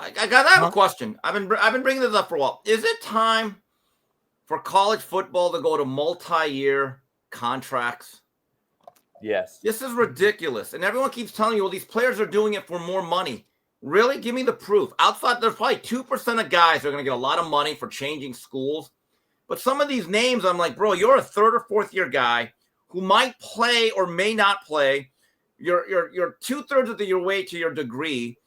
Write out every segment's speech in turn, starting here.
I have a question. I've been bringing this up for a while. Is it time for college football to go to multi-year contracts? Yes. This is ridiculous. And everyone keeps telling you, well, these players are doing it for more money. Really? Give me the proof. Outside, there's probably 2% of guys that are going to get a lot of money for changing schools. But some of these names, I'm like, bro, you're a third or fourth year guy who might play or may not play. You're 2/3 of your way to your degree.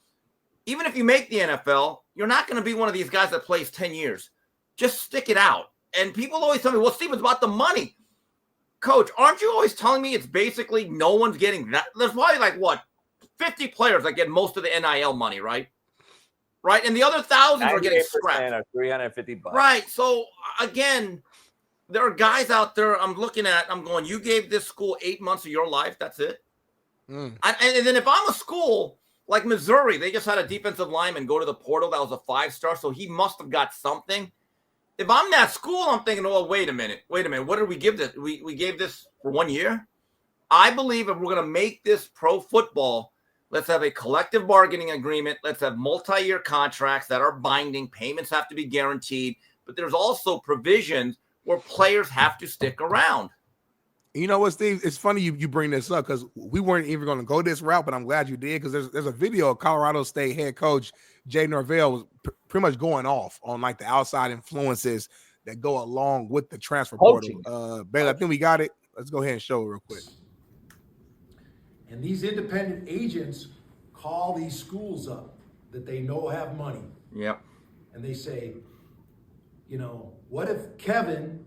Even if you make the NFL, you're not going to be one of these guys that plays 10 years. Just stick it out. And people always tell me, well, Steve, it's about the money. Coach, aren't you always telling me it's basically no one's getting that? There's probably 50 players that get most of the NIL money, right? Right? And the other thousands are getting scrapped. Or $350. Right. So, again, there are guys out there I'm looking at, I'm going, you gave this school 8 months of your life. That's it. And then if I'm a school like Missouri, they just had a defensive lineman go to the portal that was a 5-star, so he must have got something. If I'm that school, I'm thinking, oh, wait a minute. What did we give this? We gave this for 1 year? I believe if we're going to make this pro football, let's have a collective bargaining agreement. Let's have multi-year contracts that are binding. Payments have to be guaranteed. But there's also provisions where players have to stick around. You know what, Steve? It's funny you bring this up because we weren't even going to go this route, but I'm glad you did because there's a video of Colorado State head coach Jay Norvell was pretty much going off on the outside influences that go along with the transfer portal. Bailey, I think we got it. Let's go ahead and show it real quick. And these independent agents call these schools up that they know have money. Yep. And they say, what if Kevin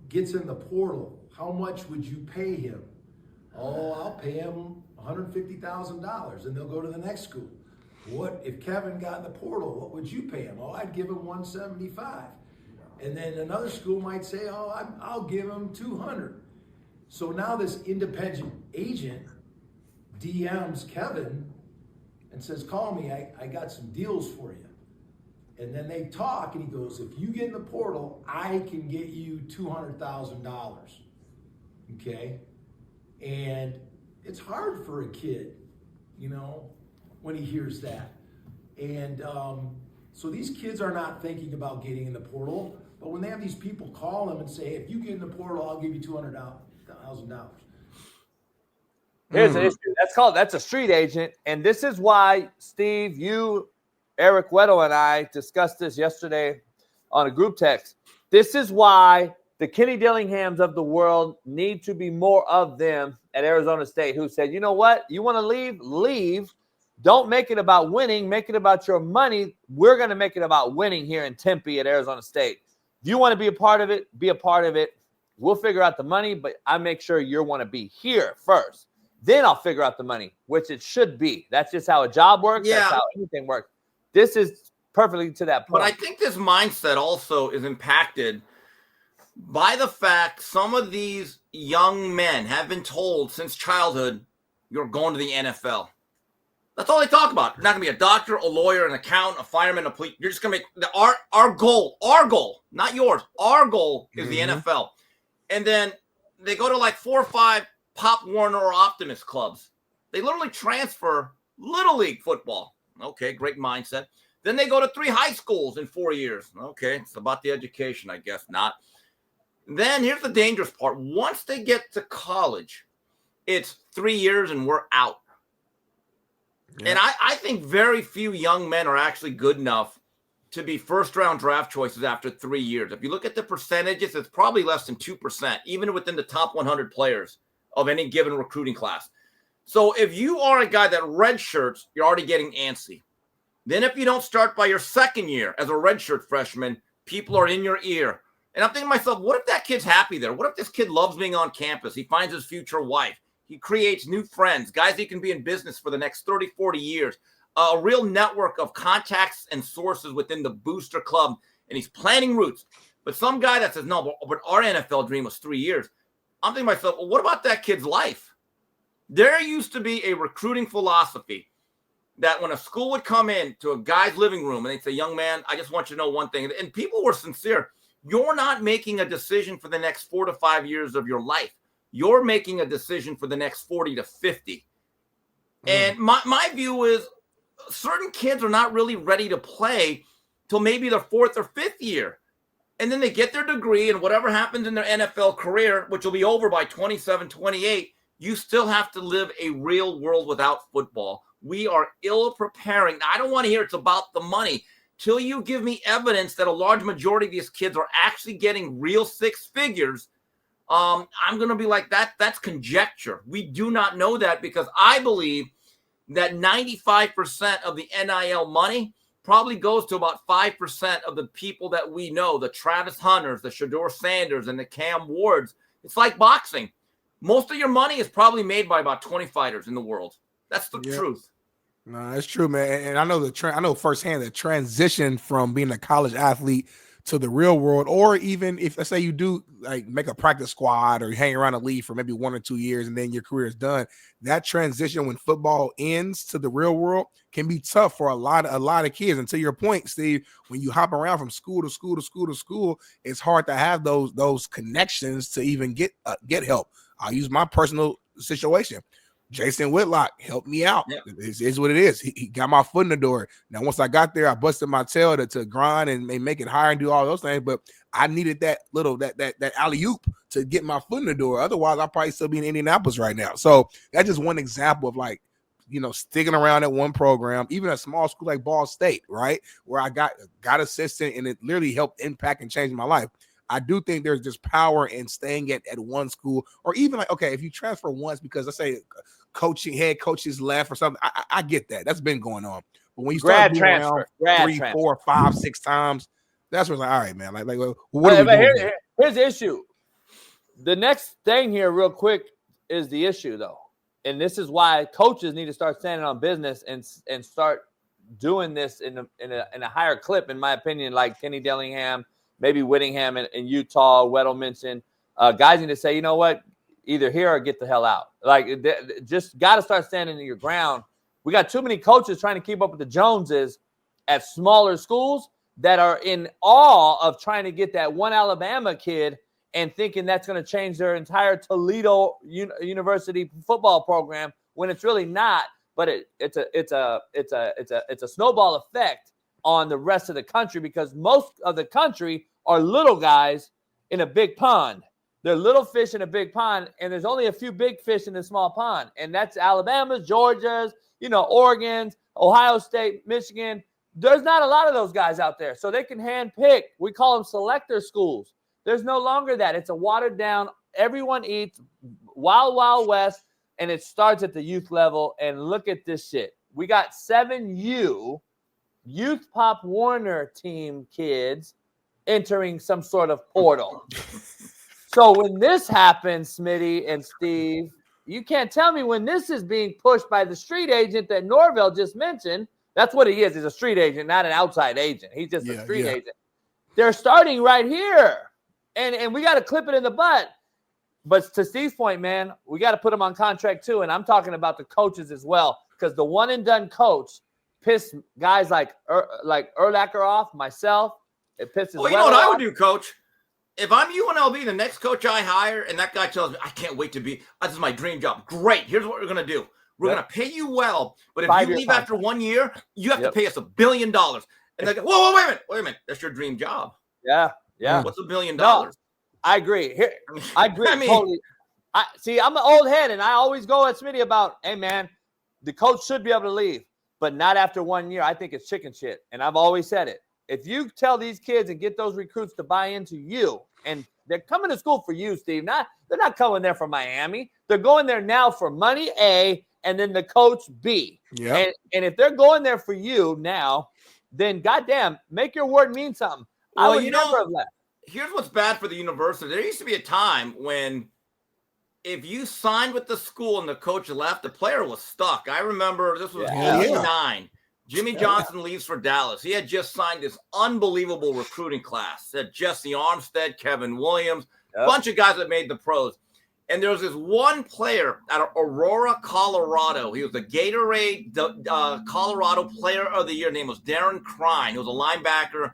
gets in the portal? How much would you pay him? Oh, I'll pay him $150,000, and they'll go to the next school. What if Kevin got in the portal? What would you pay him? Oh, I'd give him $175. And then another school might say, oh, I'll give him $200. So now this independent agent DMs Kevin and says, call me, I got some deals for you. And then they talk, and he goes, if you get in the portal, I can get you $200,000. Okay? And it's hard for a kid, when he hears that. And so these kids are not thinking about getting in the portal, but when they have these people call them and say, if you get in the portal, I'll give you $200,000. Here's an issue. That's a street agent. And this is why, Steve, you, Eric Weddle, and I discussed this yesterday on a group text. This is why the Kenny Dillinghams of the world need to be more of them at Arizona State, who said, you know what? You want to leave? Leave. Don't make it about winning. Make it about your money. We're going to make it about winning here in Tempe at Arizona State. If you want to be a part of it, be a part of it. We'll figure out the money, but I make sure you want to be here first. Then I'll figure out the money, which it should be. That's just how a job works. Yeah. That's how anything works. This is perfectly to that point. But I think this mindset also is impacted by the fact some of these young men have been told since childhood, you're going to the NFL. That's all they talk about. You're not going to be a doctor, a lawyer, an accountant, a fireman, a police. You're just going to make our goal, not yours. Our goal is the NFL. And then they go to 4 or 5 Pop Warner or Optimist clubs. They literally transfer Little League football. Okay, great mindset. Then they go to 3 high schools in 4 years. Okay, it's about the education, I guess not. Then here's the dangerous part. Once they get to college, it's 3 years and we're out. Yeah. And I think very few young men are actually good enough to be first-round draft choices after 3 years. If you look at the percentages, it's probably less than 2%, even within the top 100 players of any given recruiting class. So if you are a guy that redshirts, you're already getting antsy. Then if you don't start by your second year as a redshirt freshman, people are in your ear. And I'm thinking to myself, what if that kid's happy there? What if this kid loves being on campus? He finds his future wife. He creates new friends, guys he can be in business for the next 30, 40 years, a real network of contacts and sources within the booster club, and he's planning routes. But some guy that says, no, but our NFL dream was 3 years. I'm thinking to myself, well, what about that kid's life? There used to be a recruiting philosophy that when a school would come in to a guy's living room and they'd say, young man, I just want you to know one thing. And people were sincere. You're not making a decision for the next 4 to 5 years of your life. You're making a decision for the next 40 to 50. And my view is certain kids are not really ready to play till maybe their 4th or 5th year. And then they get their degree, and whatever happens in their NFL career, which will be over by 27, 28, you still have to live a real world without football. We are ill preparing. Now, I don't want to hear it's about the money. Till you give me evidence that a large majority of these kids are actually getting real 6 figures, I'm going to be like, that's conjecture. We do not know that, because I believe that 95% of the NIL money probably goes to about 5% of the people that we know, the Travis Hunters, the Shedeur Sanders, and the Cam Wards. It's like boxing. Most of your money is probably made by about 20 fighters in the world. That's the truth. No, that's true, man. And I know I know firsthand the transition from being a college athlete to the real world, or even if, let's say, you do like make a practice squad or you hang around a league for maybe 1 or 2 years and then your career is done, that transition when football ends to the real world can be tough for a lot of kids. And to your point, Steve, when you hop around from school to school to school to school, it's hard to have those connections to even get help. I'll use my personal situation. Jason Whitlock helped me out. Yeah. It is what it is. He got my foot in the door. Now, once I got there, I busted my tail to grind and make it higher and do all those things. But I needed that alley-oop to get my foot in the door. Otherwise, I'll probably still be in Indianapolis right now. So that's just one example of, like, you know, sticking around at one program, even a small school like Ball State, right, where I got assistant, and it literally helped impact and change my life. I do think there's just power in staying at one school, or even like, okay, if you transfer once because, let's say, head coaches left or something, I get that. That's been going on. But when you start being around 3, 4, 5, 6 times, that's when it's like, all right, man, like what are we doing? Here's the issue. The next thing here, real quick, is the issue, though. And this is why coaches need to start standing on business and start doing this in a higher clip, in my opinion, like Kenny Dillingham, maybe Whittingham in Utah, Weddle mentioned. Guys need to say, you know what, either here or get the hell out. Like, just got to start standing in your ground. We got too many coaches trying to keep up with the Joneses at smaller schools that are in awe of trying to get that one Alabama kid and thinking that's going to change their entire Toledo University football program, when it's really not. But it's a snowball effect on the rest of the country, because most of the country are little guys in a big pond. They're little fish in a big pond, and there's only a few big fish in a small pond. And that's Alabama's, Georgia's, Oregon's, Ohio State, Michigan. There's not a lot of those guys out there. So they can hand pick. We call them selector schools. There's no longer that. It's a watered down, everyone eats, wild, wild west, and it starts at the youth level. And look at this shit. We got 7 Youth Pop Warner team kids entering some sort of portal. So when this happens, Smitty and Steve, you can't tell me when this is being pushed by the street agent that Norvell just mentioned. That's what he is. He's a street agent, not an outside agent. He's just a street agent. They're starting right here. And we got to clip it in the butt. But to Steve's point, man, we got to put them on contract too. And I'm talking about the coaches as well, because the one and done coach pissed guys like Urlacher off, myself. It pisses. Well, you know what I would do, Coach? If I'm UNLV, the next coach I hire, and that guy tells me, I can't wait to be, this is my dream job. Great. Here's what we're going to do. We're going to pay you well, but if you leave after 1 year, you have to pay us $1 billion. And they go, whoa, wait a minute. That's your dream job. Yeah. What's $1 billion? No, I agree. I agree totally. I'm an old head, and I always go at Smitty about, hey, man, the coach should be able to leave, but not after 1 year. I think it's chicken shit, and I've always said it. If you tell these kids and get those recruits to buy into you, and they're coming to school for you, Steve, they're not coming there for Miami. They're going there now for money, A, and then the coach, B. Yeah. And if they're going there for you now, then goddamn, make your word mean something. Well, I would never have left. Here's what's bad for the university. There used to be a time when if you signed with the school and the coach left, the player was stuck. I remember this was 89. Jimmy Johnson leaves for Dallas. He had just signed this unbelievable recruiting class. Had Jesse Armstead, Kevin Williams, a bunch of guys that made the pros. And there was this one player out of Aurora, Colorado. He was the Gatorade Colorado Player of the Year. His name was Darren Crine. He was a linebacker.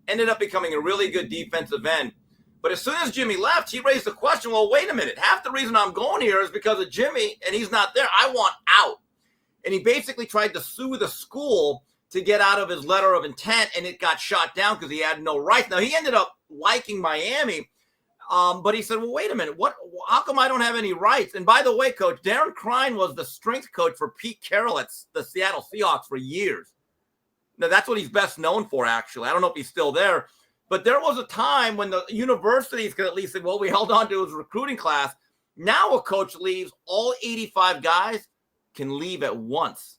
Ended up becoming a really good defensive end. But as soon as Jimmy left, he raised the question, well, wait a minute. Half the reason I'm going here is because of Jimmy, and he's not there. I want out. And he basically tried to sue the school to get out of his letter of intent, and it got shot down because he had no rights. Now, he ended up liking Miami, but he said, well, wait a minute. How come I don't have any rights? And by the way, Coach, Darren Crine was the strength coach for Pete Carroll at the Seattle Seahawks for years. Now, that's what he's best known for, actually. I don't know if he's still there. But there was a time when the universities could at least say, well, we held on to his recruiting class. Now a coach leaves, all 85 guys can leave at once.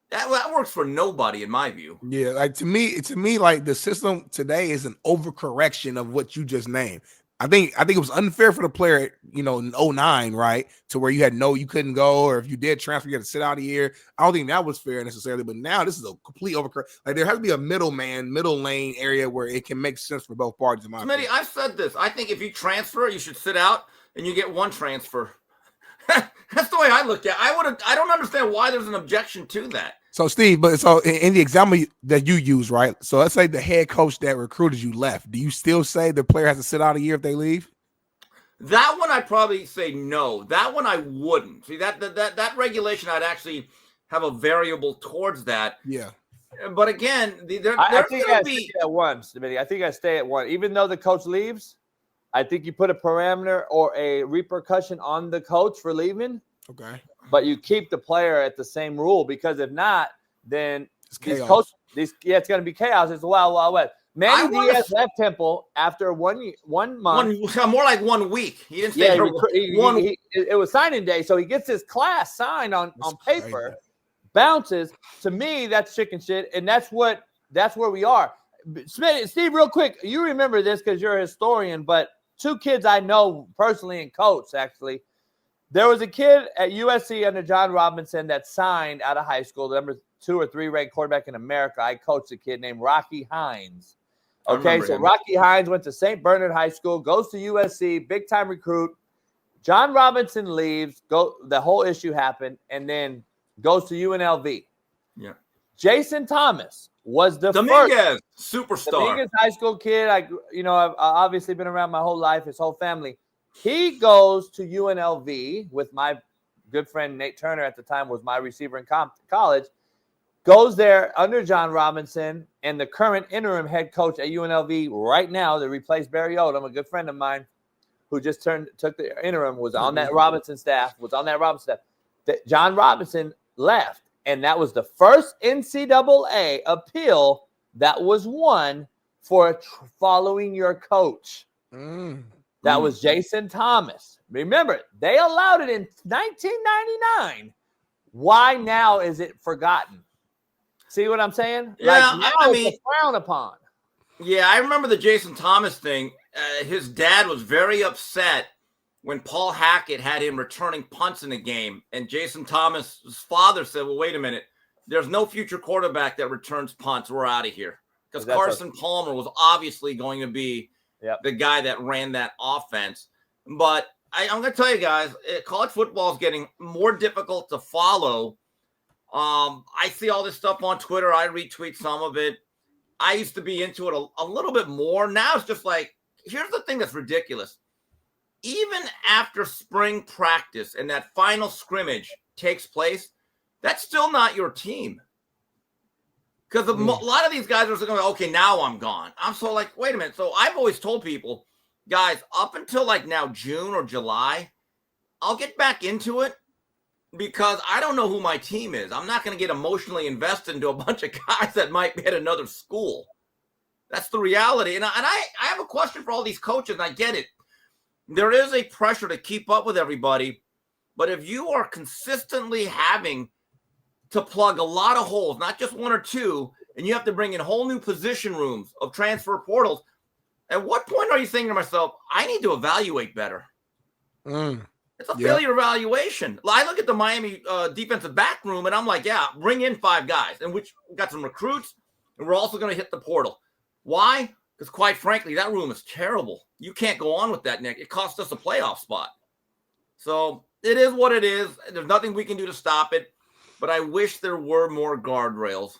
That works for nobody, in my view. Yeah, like to me, like the system today is an overcorrection of what you just named. I think it was unfair for the player, in 2009, right? To where you couldn't go, or if you did transfer, you had to sit out a year. I don't think that was fair necessarily, but now this is a complete overcorrection. Like there has to be a middle lane area where it can make sense for both parties. In my opinion. I've said this. I think if you transfer, you should sit out and you get one transfer. That's the way I look at it. I don't understand why there's an objection to that. So Steve, so in the example that you use, right? So let's say the head coach that recruited you left. Do you still say the player has to sit out a year if they leave? That one I'd probably say no. That one I wouldn't. See, that regulation, I'd actually have a variable towards that. Yeah. But again, I think I stay at one, Smitty. I think I stay at one. Even though the coach leaves, I think you put a parameter or a repercussion on the coach for leaving. Okay. But you keep the player at the same rule, because if not, then it's chaos. It's going to be chaos. It's a wild, wild west. Manny Diaz left Temple after 1 month. More like 1 week. He didn't stay it was signing day, so he gets his class signed on paper, crazy. Bounces. To me, that's chicken shit, and that's where we are. Steve, real quick, you remember this because you're a historian, but 2 kids I know personally and coach, actually. There was a kid at USC under John Robinson that signed out of high school, the number 2 or 3 ranked quarterback in America. I coached a kid named Rocky Hines. Okay, so Rocky Hines went to St. Bernard High School, goes to USC, big-time recruit. John Robinson leaves, the whole issue happened, and then goes to UNLV. Yeah. Jason Thomas was the Dominguez, first superstar. Dominguez high school kid. I've obviously been around my whole life, his whole family. He goes to UNLV with my good friend Nate Turner at the time, was my receiver in college. Goes there under John Robinson, and the current interim head coach at UNLV right now that replaced Barry Odom, a good friend of mine who just took the interim, was on that Robinson staff. John Robinson left, and that was the first NCAA appeal that was won for following your coach. That was Jason Thomas. Remember, they allowed it in 1999. Why now is it forgotten? See what I'm saying? Yeah, now it's frowned upon. Yeah, I remember the Jason Thomas thing. His dad was very upset when Paul Hackett had him returning punts in the game. And Jason Thomas's father said, well, wait a minute. There's no future quarterback that returns punts. We're out of here. Because Carson Palmer was obviously going to be the guy that ran that offense. But I'm going to tell you guys, college football is getting more difficult to follow. I see all this stuff on Twitter. I retweet some of it. I used to be into it a little bit more. Now it's just like, here's the thing that's ridiculous. Even after spring practice and that final scrimmage takes place, that's still not your team. Because a lot of these guys are going, okay, now I'm gone. I'm so like, wait a minute. So I've always told people, guys, up until like now June or July, I'll get back into it because I don't know who my team is. I'm not going to get emotionally invested into a bunch of guys that might be at another school. That's the reality. And I have a question for all these coaches, and I get it. There is a pressure to keep up with everybody. But if you are consistently having to plug a lot of holes, not just 1 or 2, and you have to bring in whole new position rooms of transfer portals, at what point are you thinking to myself, I need to evaluate better? It's a failure evaluation. I look at the Miami defensive back room, and I'm like, yeah, bring in 5 guys, and we got some recruits, and we're also going to hit the portal. Why? Because quite frankly, that room is terrible. You can't go on with that, Nick. It cost us a playoff spot. So it is what it is. There's nothing we can do to stop it. But I wish there were more guardrails